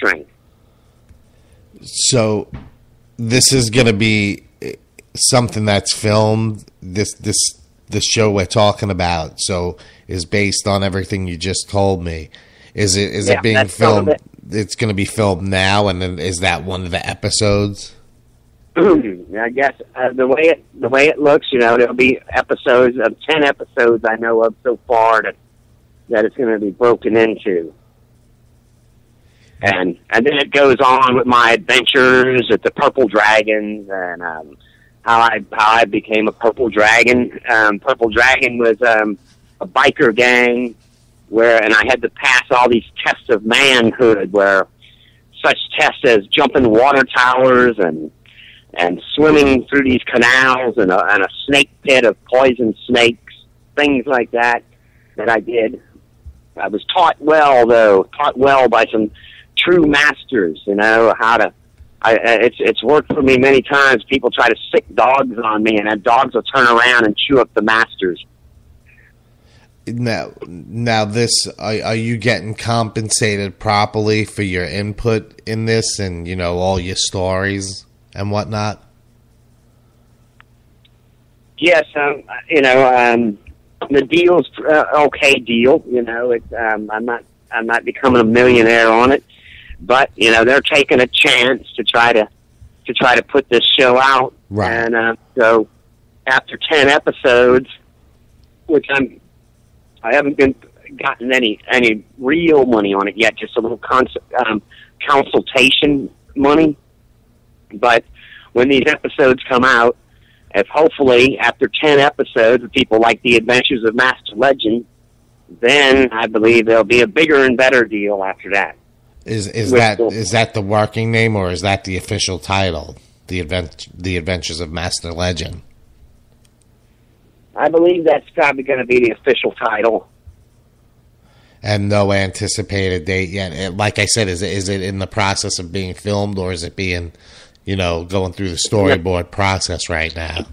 strength. So this is going to be something that's filmed. The show we're talking about, so, is based on everything you just told me. Is it being filmed? It's going to be filmed now, and then is that one of the episodes? I guess the way it looks, there'll be episodes of 10 episodes I know of so far that it's going to be broken into, and then it goes on with my adventures at the Purple Dragons and how I became a Purple Dragon. Purple Dragon was a biker gang and I had to pass all these tests of manhood, where such tests as jumping water towers and swimming through these canals and a snake pit of poison snakes, things like that I did. I was taught well by some true masters, how to. It's worked for me many times. People try to sick dogs on me, and then dogs will turn around and chew up the masters. Now, this are you getting compensated properly for your input in this, and all your stories and whatnot? Yes, the deal's okay deal. I'm not becoming a millionaire on it, but they're taking a chance to try to put this show out. Right. And so after 10 episodes, which I haven't gotten any real money on it yet, just a little consultation money. But when these episodes come out, if hopefully after 10 episodes, people like The Adventures of Master Legend, then I believe there'll be a bigger and better deal after that. Is that the working name, or is that the official title? The Adventures of Master Legend. I believe that's probably going to be the official title. And no anticipated date yet. Like I said, is it in the process of being filmed, or is it being, going through the storyboard process right now?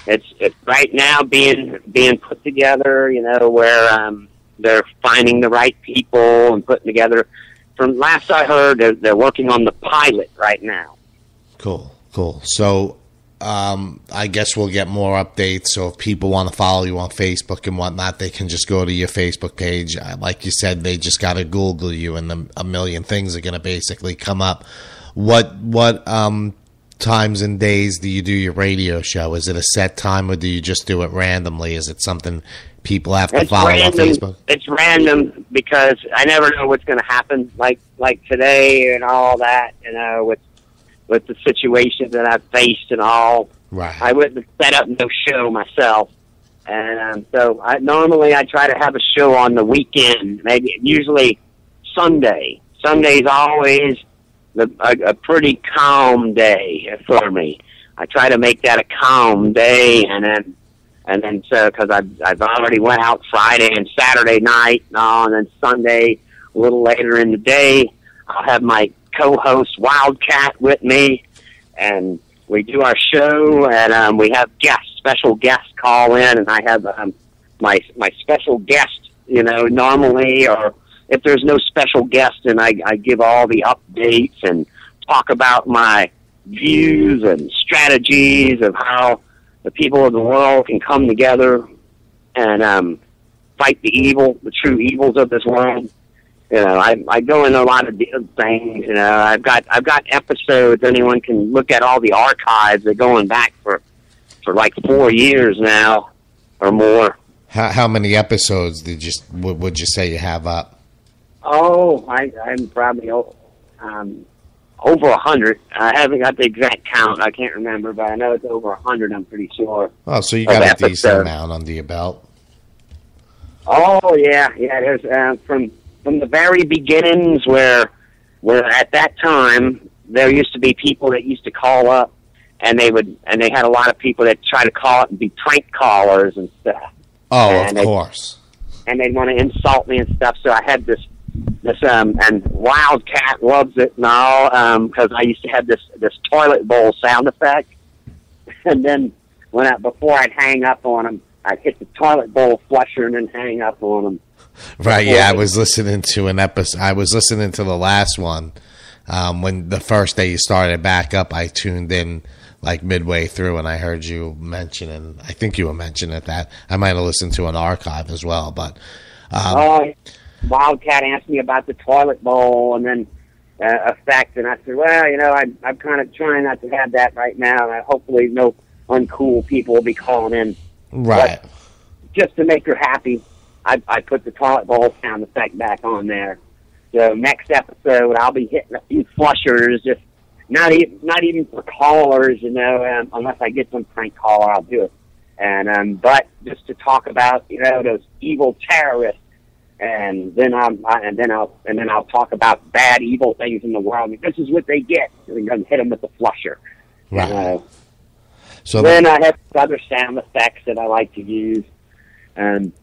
It's right now being put together. Where they're finding the right people and putting together. From last I heard, they're working on the pilot right now. Cool. So I guess we'll get more updates. So if people want to follow you on Facebook and whatnot, they can just go to your Facebook page. Like you said, they just got to Google you, and a million things are going to basically come up. What times and days do you do your radio show? Is it a set time, or do you just do it randomly? Is it something people have to follow on Facebook? It's random because I never know what's going to happen. Like today and all that, with the situations that I've faced and all. Right. I wouldn't set up no show myself. And so I try to have a show on the weekend, usually Sunday. Sunday's always a pretty calm day for me. I try to make that a calm day, and then because I've already went out Friday and Saturday night, and then Sunday a little later in the day, I'll have my co-host Wildcat with me, and we do our show, and we have special guests call in, and I have my special guest, normally, or if there's no special guest, and I give all the updates and talk about my views and strategies of how the people of the world can come together and fight the true evils of this world. I go into a lot of things. I've got episodes. Anyone can look at all the archives. They're going back for like 4 years now or more. How many episodes would you say you have up? Oh, I'm probably over 100. I haven't got the exact count. I can't remember, but I know it's over 100. I'm pretty sure. Oh, so you got a decent amount under your belt. Oh yeah. There's from the very beginnings where at that time there used to be people that used to call up, and they had a lot of people that try to call up and be prank callers and stuff. Oh, and of course. And they'd want to insult me and stuff. So I had this and Wildcat loves it and all, because I used to have this toilet bowl sound effect. And then before I'd hang up on them, I'd hit the toilet bowl flusher and then hang up on them. Right, yeah, I was listening to an episode. I was listening to the last one. When the first day you started back up, I tuned in like midway through, and I heard you mentioning, I think you were mentioning that. I might have listened to an archive as well, but... Wildcat asked me about the toilet bowl and then effect, and I said, well, I'm kind of trying not to have that right now, and hopefully no uncool people will be calling in. Right. But just to make her happy, I put the toilet bowl sound effect back on there. So next episode, I'll be hitting a few flushers, just not even for callers, unless I get some prank caller, I'll do it. And but just to talk about those evil terrorists, and then I'll talk about bad, evil things in the world. This is what they get. And I'm going to hit them with the flusher. Right. So then I have other sound effects that I like to use, and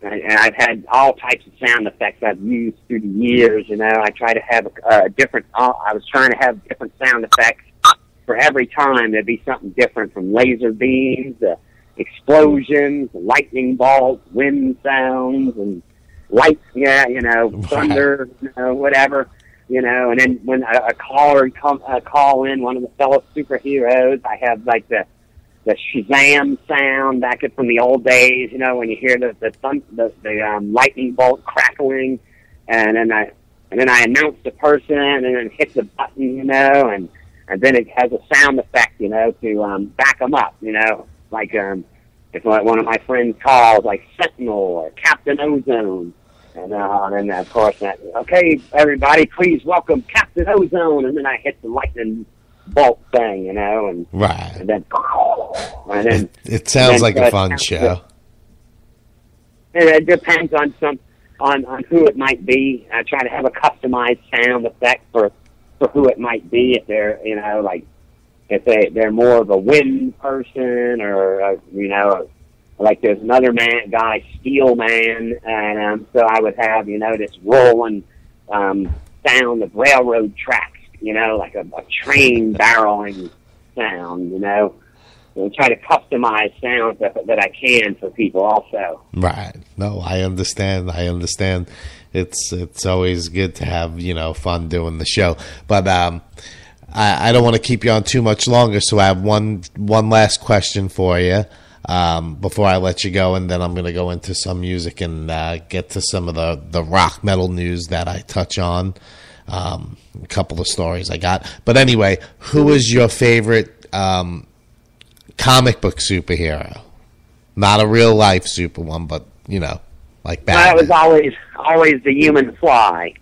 I've had all types of sound effects I've used through the years. I try to have different. I was trying to have different sound effects for every time. There'd be something different, from laser beams, explosions, lightning bolts, wind sounds, and lights. Thunder, whatever. And then when a caller call in, one of the fellow superheroes, I have like the Shazam sound back from the old days, when you hear the lightning bolt crackling, and then I announce the person and then hit the button, and then it has a sound effect, to back them up, like if one of my friends calls, like Sentinel or Captain Ozone, and then of course okay, everybody, please welcome Captain Ozone, and then I hit the lightning bolt thing, and right, and then it sounds like a fun show. It depends on who it might be. I try to have a customized sound effect for who it might be. If they're like if they're more of a wind person, or like there's another guy, Steel Man, and so I would have this rolling sound of railroad tracks. Like a train barreling sound, and try to customize sounds that I can for people also. Right. No, I understand. It's always good to have, fun doing the show. But I don't want to keep you on too much longer, so I have one last question for you before I let you go, and then I'm going to go into some music and get to some of the rock metal news that I touch on. A couple of stories I got. But anyway, who is your favorite comic book superhero? Not a real life super one, but like Batman. That was always the Human Fly.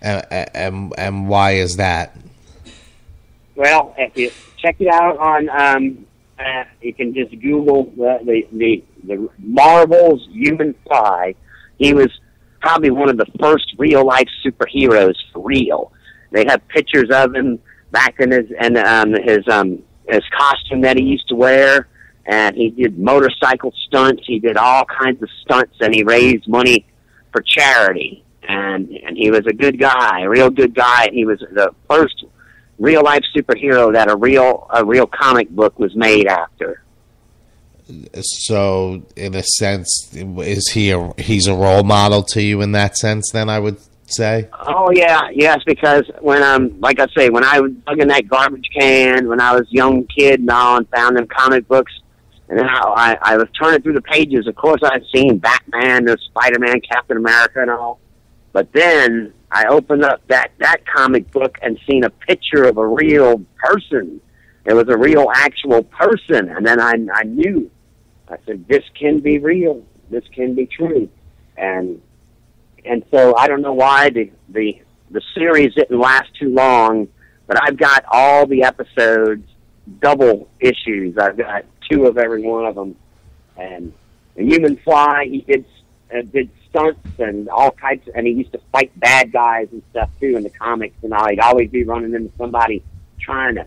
And why is that? Well, if you check it out on, you can just Google the Marvel's Human Fly. He was probably one of the first real life superheroes for real. They have pictures of him back in his costume that he used to wear, and he did motorcycle stunts. He did all kinds of stunts, and he raised money for charity. And he was a good guy, a real good guy. And he was the first real life superhero that a real comic book was made after. So, in a sense, is he's a role model to you in that sense? Then I would say. Oh yeah, yes. Because when like I say, when I was dug in that garbage can when I was a young kid and found them comic books, and then I was turning through the pages. Of course, I'd seen Batman, the Spider-Man, Captain America, and all. But then I opened up that comic book and seen a picture of a real person. It was a real, actual person, and then I knew. I said, this can be real. This can be true. And so I don't know why the series didn't last too long, but I've got all the episodes, double issues. I've got 2 of every one of them. And the Human Fly, he did stunts and all types, and he used to fight bad guys and stuff too in the comics and all. He'd always be running into somebody trying to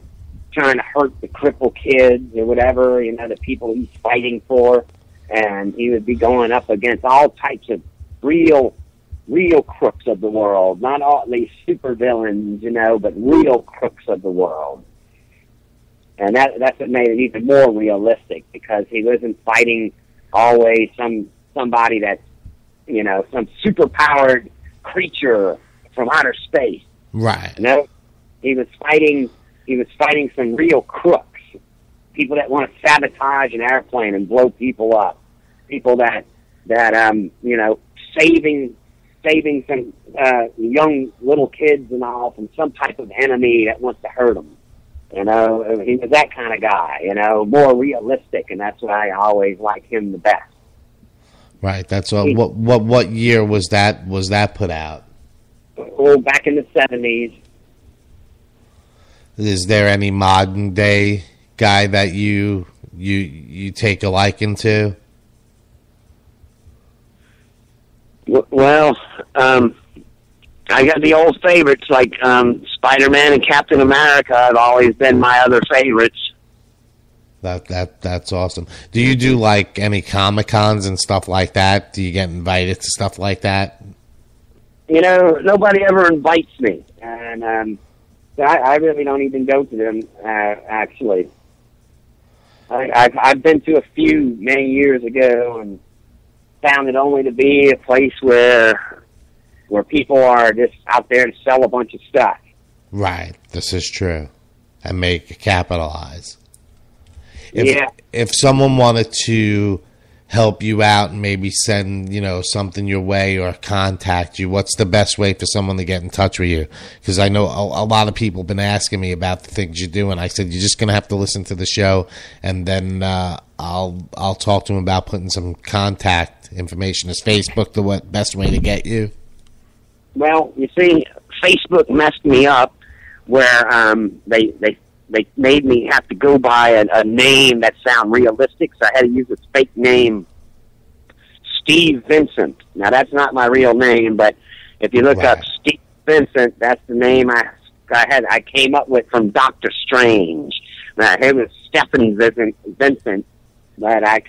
hurt the crippled kids or whatever, the people he's fighting for. And he would be going up against all types of real crooks of the world. Not all these super villains, but real crooks of the world. And that's what made it even more realistic, because he wasn't fighting always somebody that's some super-powered creature from outer space. Right. He was fighting some real crooks, people that want to sabotage an airplane and blow people up, people that saving some young little kids and all from some type of enemy that wants to hurt them. He was that kind of guy, more realistic, and that's why I always like him the best. Right. That's what year was that put out? Oh, back in the 70s. Is there any modern day guy that you take a liking to? Well, I got the old favorites like Spider-Man and Captain America. Have always been my other favorites. That's awesome. Do you do like any Comic-Cons and stuff like that? Do you get invited to stuff like that? Nobody ever invites me, and I really don't even go to them. Actually, I've been to a few many years ago and found it only to be a place where people are just out there to sell a bunch of stuff. Right. This is true. And capitalize. If someone wanted to help you out and maybe send, something your way or contact you, what's the best way for someone to get in touch with you? Because I know a lot of people have been asking me about the things you do, and I said, you're just going to have to listen to the show, and then I'll talk to them about putting some contact information. Is Facebook the best way to get you? Well, you see, Facebook messed me up where they made me have to go by a name that sounded realistic, so I had to use a fake name, Steve Vincent. Now, that's not my real name, but if you look up Steve Vincent, that's the name I came up with from Doctor Strange. Now, it was Stephen Vincent, but I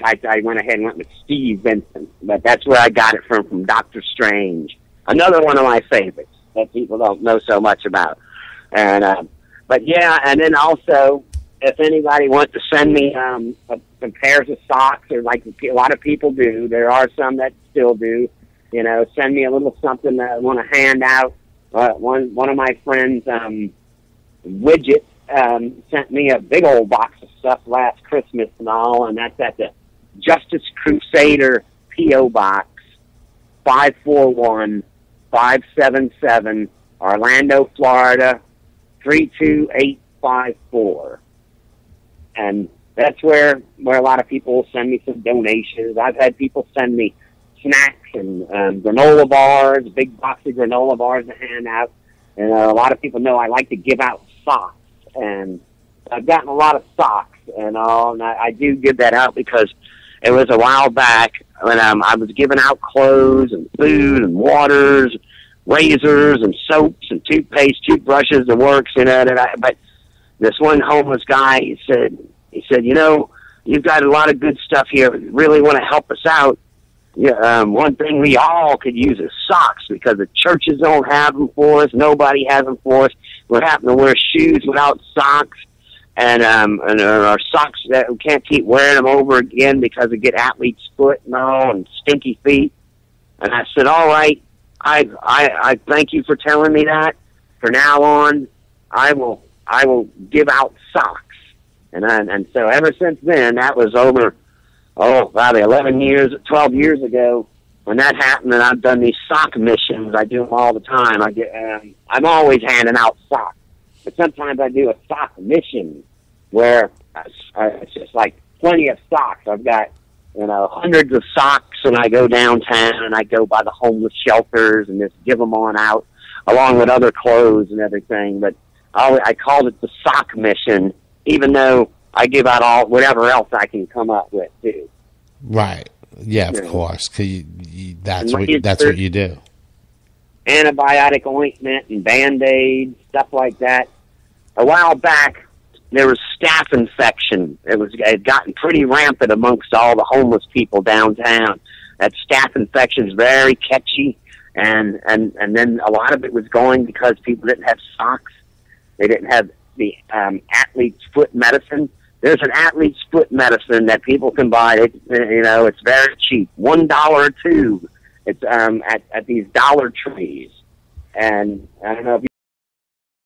went ahead and went with Steve Vincent. But that's where I got it from Doctor Strange. Another one of my favorites that people don't know so much about. But yeah, and then also, if anybody wants to send me some pairs of socks, or like a lot of people do, there are some that still do, send me a little something that I want to hand out. One of my friends, Widget, sent me a big old box of stuff last Christmas and all, and that's at the Justice Crusader P.O. Box, 541-577, Orlando, Florida, 32854. And that's where a lot of people will send me some donations. I've had people send me snacks and granola bars, big box of granola bars to hand out. And a lot of people know I like to give out socks. And I've gotten a lot of socks and all, and I do give that out because it was a while back when I was giving out clothes and food and waters, razors and soaps and toothpaste, toothbrushes, the works, but this one homeless guy, he said, you've got a lot of good stuff here. You really want to help us out. One thing we all could use is socks because the churches don't have them for us. Nobody has them for us. We're having to wear shoes without socks, and our socks that we can't keep wearing them over again because we get athlete's foot and all and stinky feet. And I said, all right. I thank you for telling me that. For now on, I will give out socks, and so ever since then, that was over, probably 12 years ago when that happened. And I've done these sock missions. I do them all the time. I'm always handing out socks, but sometimes I do a sock mission where it's just like plenty of socks. I've got hundreds of socks, and I go downtown and I go by the homeless shelters and just give them on out along with other clothes and everything. But I called it the sock mission, even though I give out whatever else I can come up with too. Right. Yeah, of course. 'Cause that's what you do. Antibiotic ointment and Band-Aids, stuff like that. A while back, there was staph infection. It had gotten pretty rampant amongst all the homeless people downtown. That staph infection is very catchy, and then a lot of it was going because people didn't have socks. They didn't have the athlete's foot medicine. There's an athlete's foot medicine that people can buy. It's very cheap, $1 a tube, It's at these Dollar Trees, and I don't know if